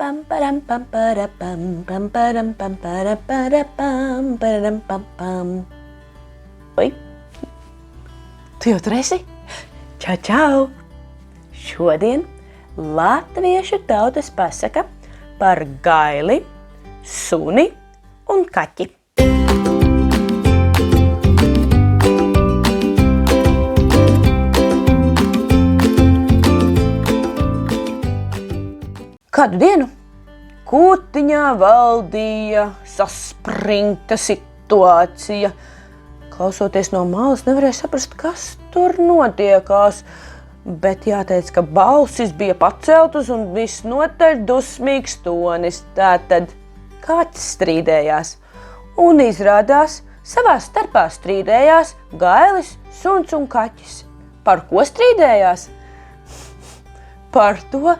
pam param pam para pam param pam para param pam pam. Oi, tu jau tur esi? Čau, čau! Šodien latviešu tautas pasaka par gaili, suni un kaķi. Kādu dienu kūtiņā valdīja saspringta situācija. Klausoties no malas, nevarēja saprast, kas tur notiekās, bet jāteic, ka balsis bija paceltas un visnotaļ dusmīgs tonis. Tātad kaķis strīdējās, un izrādās savā starpā strīdējās gailis, suns un kaķis. Par ko strīdējās? Par to,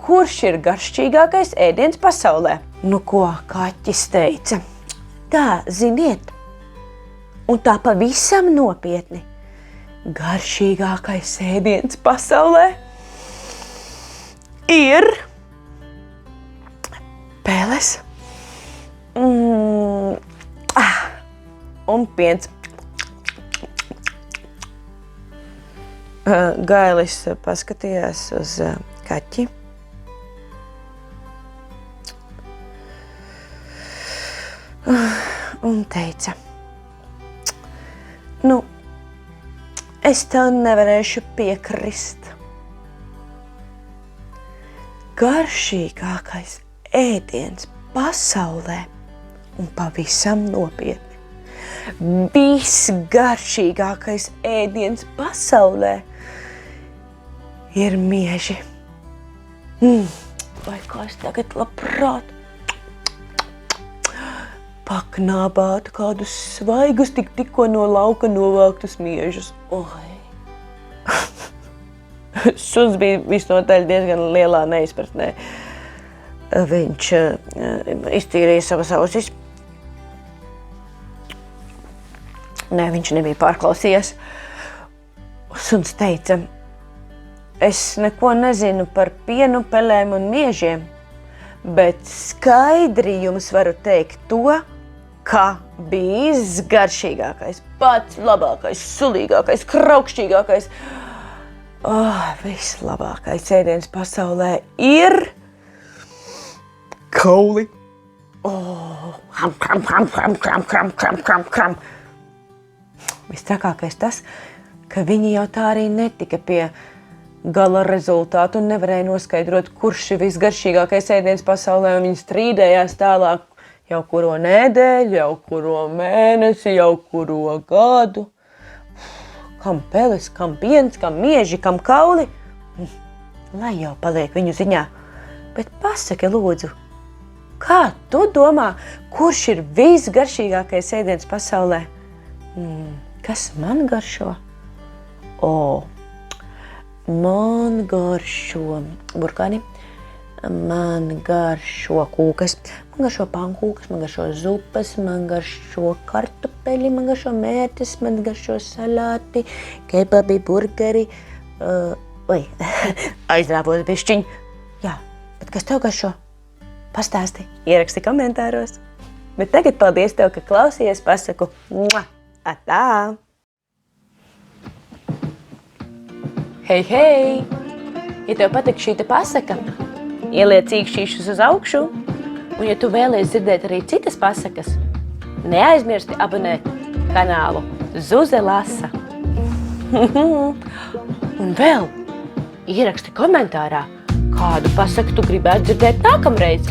kurš ir garšīgākais ēdiens pasaulē. Nu ko kaķis teica? Tā, ziniet, un tā pavisam nopietni. Garšīgākais ēdiens pasaulē ir peles un piens. Gailis paskatījās uz kaķi. Un teica, nu, es tev nevarēšu piekrist. Garšīgākais ēdiens pasaulē un pavisam nopietni. Visgaršīgākais ēdiens pasaulē ir mieži. Vai kā es tagad labprāt paknābātu kādus svaigus, tikko no lauka novāktus miežus. Oi! Suns bija visnotaļ diezgan lielā neizpratnē. Viņš iztīrīja savas ausis. Nē, viņš nebija pārklausījies. Suns teica, es neko nezinu par pienu, pelēm un miežiem, bet skaidri jums varu teikt to, ka visgaršīgākais, pats labākais, sulīgākais, kraukšķīgākais, vislabākais ēdiens pasaulē ir kauli. Vistrakākais tas, ka viņi jau tā arī netika pie gala rezultātu un nevarēja noskaidrot, kurš ir visgaršīgākais ēdiens pasaulē, un viņi strīdējās tālāk jau kuro nedēļu, jau kuro mēnesi, jau kuro gadu. Kam peles, kam piens, kam mieži, kam kauli? Lai jau paliek viņu ziņā. Bet pasaki, lūdzu, kā tu domā, kurš ir visgaršīgākais ēdiens pasaulē? Kas man garšo? Man garšo burkani, man garšo kūkas, man garšo pankūkas, man garšo zupas, man garšo kartupeļi, man garšo mērtes, man garšo salāti, kebabi, burgeri. Aizrāvos bišķiņ. Jā, bet kas tev garšo? Pastāsti, ieraksti komentāros. Bet tagad paldies tev, ka klausies, pasaku atā! Hei, hei! Ja tev patīk šī pasaka, ieliec īkšķīšus uz augšu, un ja tu vēlies dzirdēt arī citas pasakas, neaizmirsti abonēt kanālu Zuze lasa. Un vēl ieraksti komentārā, kādu pasaku tu gribētu dzirdēt nākamreiz.